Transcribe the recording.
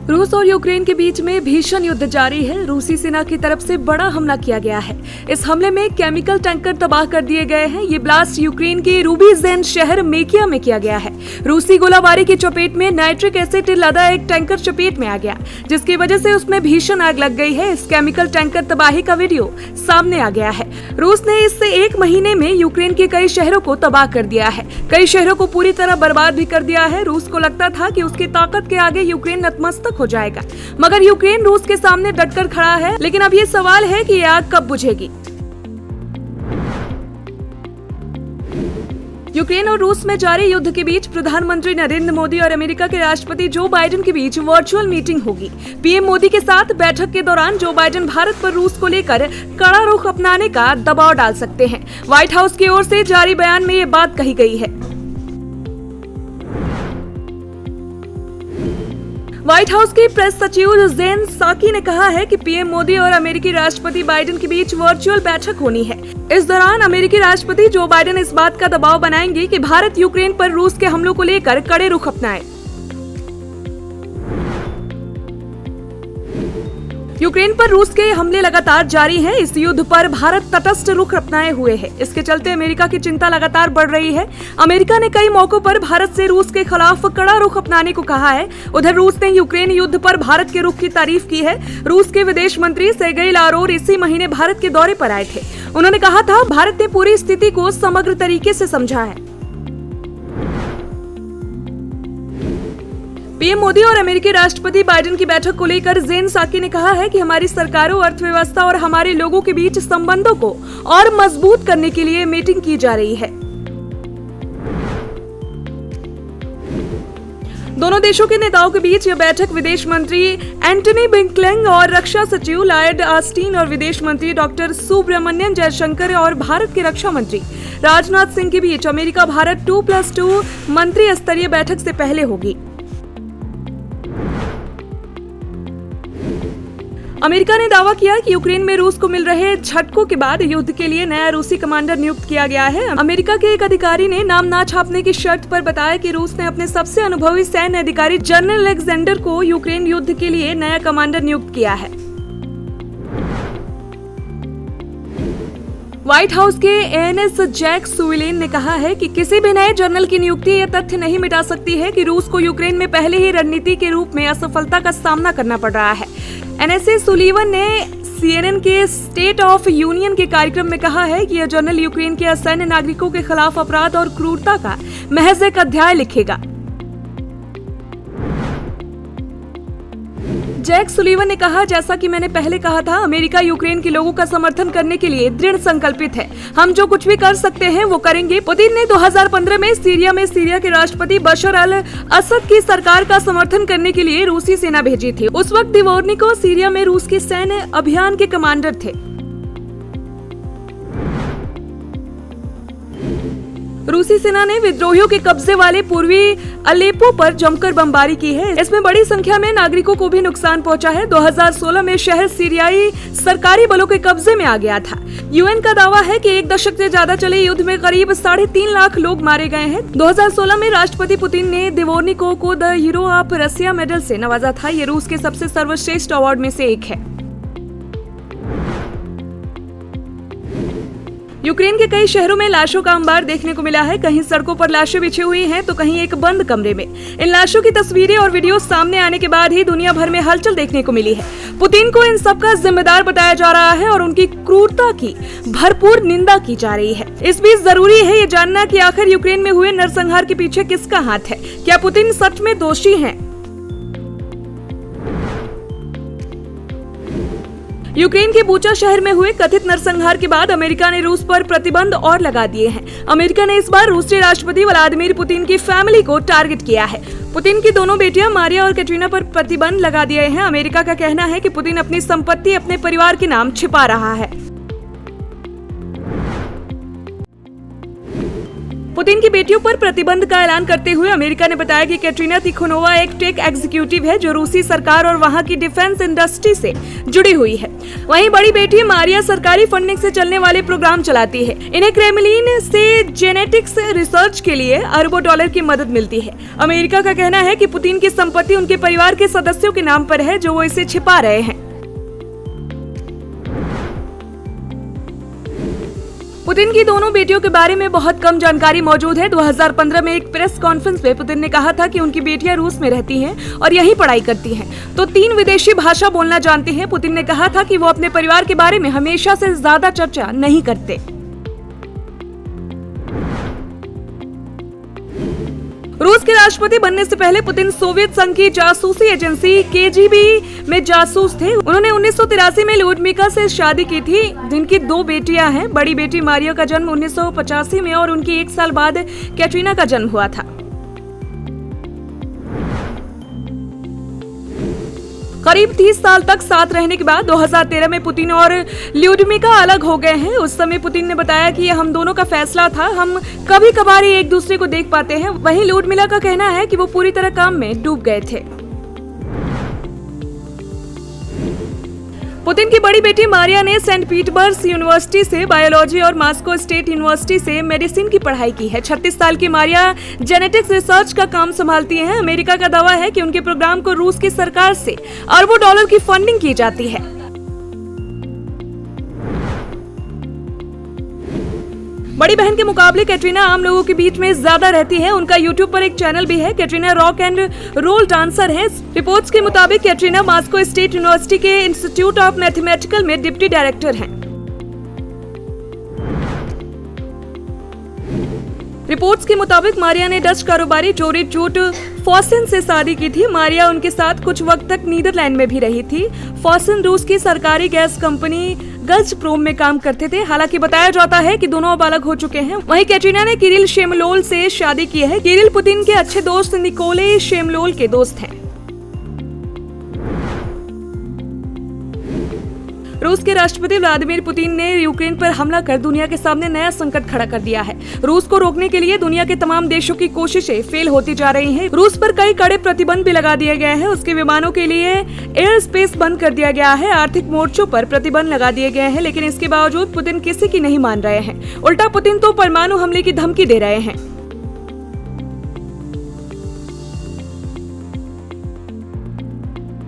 रूस और यूक्रेन के बीच में भीषण युद्ध जारी है। रूसी सेना की तरफ से बड़ा हमला किया गया है। इस हमले में केमिकल टैंकर तबाह कर दिए गए हैं। ये ब्लास्ट यूक्रेन के रूबीजेन शहर मेकिया में किया गया है। रूसी गोलाबारी की चपेट में नाइट्रिक एसिड लदा एक टैंकर चपेट में आ गया, जिसकी वजह से उसमें भीषण आग लग गई है। इस केमिकल टैंकर तबाही का वीडियो सामने आ गया है। रूस ने इससे एक महीने में यूक्रेन के कई शहरों को तबाह कर दिया है। कई शहरों को पूरी तरह बर्बाद भी कर दिया है। रूस को लगता था कि उसकी ताकत के आगे यूक्रेन नतमस्तक हो जाएगा, मगर यूक्रेन रूस के सामने डटकर खड़ा है। लेकिन अब ये सवाल है कि ये आग कब बुझेगी। यूक्रेन और रूस में जारी युद्ध के बीच प्रधानमंत्री नरेंद्र मोदी और अमेरिका के राष्ट्रपति जो बाइडेन के बीच वर्चुअल मीटिंग होगी। पीएम मोदी के साथ बैठक के दौरान जो बाइडेन भारत पर रूस को लेकर कड़ा रुख अपनाने का दबाव डाल सकते हैं। व्हाइट हाउस की ओर से जारी बयान में ये बात कही गई है। व्हाइट हाउस की प्रेस सचिव जेन साकी ने कहा है कि पीएम मोदी और अमेरिकी राष्ट्रपति बाइडेन के बीच वर्चुअल बैठक होनी है। इस दौरान अमेरिकी राष्ट्रपति जो बाइडेन इस बात का दबाव बनाएंगे कि भारत यूक्रेन पर रूस के हमलों को लेकर कड़े रुख अपनाए। यूक्रेन पर रूस के हमले लगातार जारी हैं। इस युद्ध पर भारत तटस्थ रुख अपनाए हुए है। इसके चलते अमेरिका की चिंता लगातार बढ़ रही है। अमेरिका ने कई मौकों पर भारत से रूस के खिलाफ कड़ा रुख अपनाने को कहा है। उधर रूस ने यूक्रेन युद्ध पर भारत के रुख की तारीफ की है। रूस के विदेश मंत्री सेर्गेई लारोव इसी महीने भारत के दौरे पर आए थे। उन्होंने कहा था, भारत ने पूरी स्थिति को समग्र तरीके से समझा है। पीएम मोदी और अमेरिकी राष्ट्रपति बाइडेन की बैठक को लेकर जेन साकी ने कहा है कि हमारी सरकारों, अर्थव्यवस्था और हमारे लोगों के बीच संबंधों को और मजबूत करने के लिए मीटिंग की जा रही है। दोनों देशों के नेताओं के बीच यह बैठक विदेश मंत्री एंटनी ब्लिंकन और रक्षा सचिव लॉयड ऑस्टिन और विदेश मंत्री डॉक्टर सुब्रमण्यम जयशंकर और भारत के रक्षा मंत्री राजनाथ सिंह के बीच अमेरिका भारत 2+2 मंत्री स्तरीय बैठक से पहले होगी। अमेरिका ने दावा किया कि यूक्रेन में रूस को मिल रहे झटकों के बाद युद्ध के लिए नया रूसी कमांडर नियुक्त किया गया है। अमेरिका के एक अधिकारी ने नाम ना छापने की शर्त पर बताया कि रूस ने अपने सबसे अनुभवी सैन्य अधिकारी जनरल अलेक्जेंडर को यूक्रेन युद्ध के लिए नया कमांडर नियुक्त किया है। व्हाइट हाउस के एएनएस जैक सुविलेन ने कहा है कि किसी भी नए जनरल की नियुक्ति यह तथ्य नहीं मिटा सकती है कि रूस को यूक्रेन में पहले ही रणनीति के रूप में असफलता का सामना करना पड़ रहा है। एनएसए सुलीवन ने सीएनएन के स्टेट ऑफ यूनियन के कार्यक्रम में कहा है कि यह जनरल यूक्रेन के असैन्य नागरिकों के खिलाफ अपराध और क्रूरता का महज एक अध्याय लिखेगा। जैक सुलीवन ने कहा, जैसा कि मैंने पहले कहा था, अमेरिका यूक्रेन के लोगों का समर्थन करने के लिए दृढ़ संकल्पित है। हम जो कुछ भी कर सकते हैं वो करेंगे। पुतिन ने 2015 में सीरिया के राष्ट्रपति बशर अल असद की सरकार का समर्थन करने के लिए रूसी सेना भेजी थी। उस वक्त दिवोर्निको सीरिया में रूस के सैन्य अभियान के कमांडर थे। रूसी सेना ने विद्रोहियों के कब्जे वाले पूर्वी अलेप्पो पर जमकर बमबारी की है। इसमें बड़ी संख्या में नागरिकों को भी नुकसान पहुंचा है। 2016 में शहर सीरियाई सरकारी बलों के कब्जे में आ गया था। यूएन का दावा है कि 1 दशक से ज्यादा चले युद्ध में करीब 3.5 लाख लोग मारे गए हैं। 2016 में राष्ट्रपति पुतिन ने दिवोर्निको को the hero of Russia medal से नवाजा था। ये रूस के सबसे सर्वश्रेष्ठ अवार्ड में से एक है। यूक्रेन के कई शहरों में लाशों का अंबार देखने को मिला है। कहीं सड़कों पर लाशें बिछी हुई हैं तो कहीं एक बंद कमरे में। इन लाशों की तस्वीरें और वीडियो सामने आने के बाद ही दुनिया भर में हलचल देखने को मिली है। पुतिन को इन सब का जिम्मेदार बताया जा रहा है और उनकी क्रूरता की भरपूर निंदा की जा रही है। इस बीच जरूरी है ये जानना कि आखिर यूक्रेन में हुए नरसंहार के पीछे किसका हाथ है। क्या पुतिन सच में दोषी हैं? यूक्रेन के बूचा शहर में हुए कथित नरसंहार के बाद अमेरिका ने रूस पर प्रतिबंध और लगा दिए हैं। अमेरिका ने इस बार रूसी राष्ट्रपति व्लादिमीर पुतिन की फैमिली को टारगेट किया है। पुतिन की दोनों बेटियां मारिया और कैटरीना पर प्रतिबंध लगा दिए हैं। अमेरिका का कहना है कि पुतिन अपनी संपत्ति अपने परिवार के नाम छिपा रहा है। पुतिन की बेटियों पर प्रतिबंध का ऐलान करते हुए अमेरिका ने बताया कि कैटरीना तिखोनोवा एक टेक एग्जीक्यूटिव है जो रूसी सरकार और वहां की डिफेंस इंडस्ट्री से जुड़ी हुई है। वहीं बड़ी बेटी मारिया सरकारी फंडिंग से चलने वाले प्रोग्राम चलाती है। इन्हें क्रेमलिन से जेनेटिक्स रिसर्च के लिए अरबों डॉलर की मदद मिलती है। अमेरिका का कहना है कि पुतिन की संपत्ति उनके परिवार के सदस्यों के नाम पर है जो वो इसे छिपा रहे हैं। पुतिन की दोनों बेटियों के बारे में बहुत कम जानकारी मौजूद है। 2015 में एक प्रेस कॉन्फ्रेंस में पुतिन ने कहा था कि उनकी बेटियां रूस में रहती हैं और यहीं पढ़ाई करती हैं, तो 3 विदेशी भाषा बोलना जानती हैं। पुतिन ने कहा था कि वो अपने परिवार के बारे में हमेशा से ज्यादा चर्चा नहीं करते। रूस के राष्ट्रपति बनने से पहले पुतिन सोवियत संघ की जासूसी एजेंसी KGB में जासूस थे। उन्होंने 1983 में ल्यूडमिका से शादी की थी, जिनकी 2 बेटियां हैं। बड़ी बेटी मारिया का जन्म 1985 में और उनकी 1 साल बाद कैटरीना का जन्म हुआ था। करीब 30 साल तक साथ रहने के बाद 2013 में पुतिन और ल्यूडमिका अलग हो गए हैं। उस समय पुतिन ने बताया कि यह हम दोनों का फैसला था, हम कभी कभार ही एक दूसरे को देख पाते हैं। वहीं ल्यूडमिला का कहना है कि वो पूरी तरह काम में डूब गए थे। पुतिन की बड़ी बेटी मारिया ने सेंट पीटर्सबर्ग यूनिवर्सिटी से बायोलॉजी और मॉस्को स्टेट यूनिवर्सिटी से मेडिसिन की पढ़ाई की है। 36 साल की मारिया जेनेटिक्स रिसर्च का काम संभालती हैं। अमेरिका का दावा है कि उनके प्रोग्राम को रूस की सरकार से अरबों डॉलर की फंडिंग की जाती है। बड़ी बहन के मुकाबले कैटरीना आम लोगों के बीच में ज्यादा रहती है। उनका यूट्यूब पर एक चैनल भी है। Katrina rock and roll dancer है। रिपोर्ट्स के मुताबिक कैटरीना मॉस्को स्टेट यूनिवर्सिटी के इंस्टीट्यूट ऑफ मैथमेटिकल में डिप्टी डायरेक्टर हैं। रिपोर्ट्स के मुताबिक मारिया ने डच कारोबारी जोरी जूट फॉसिन से शादी की थी। मारिया उनके साथ कुछ वक्त तक नीदरलैंड में भी रही थी। फॉसिन रूस की सरकारी गैस कंपनी गज़प्रोम में काम करते थे। हालांकि बताया जाता है कि दोनों अब अलग हो चुके हैं। वहीं कैटरीना ने किरिल शेमलोल से शादी की है। किरिल पुतिन के अच्छे दोस्त निकोले शेमलोल के दोस्त हैं। रूस के राष्ट्रपति व्लादिमीर पुतिन ने यूक्रेन पर हमला कर दुनिया के सामने नया संकट खड़ा कर दिया है। रूस को रोकने के लिए दुनिया के तमाम देशों की कोशिशें फेल होती जा रही हैं। रूस पर कई कड़े प्रतिबंध भी लगा दिए गए हैं। उसके विमानों के लिए एयर स्पेस बंद कर दिया गया है। आर्थिक मोर्चों पर प्रतिबंध लगा दिए गए हैं, लेकिन इसके बावजूद पुतिन किसी की नहीं मान रहे हैं। उल्टा पुतिन तो परमाणु हमले की धमकी दे रहे हैं।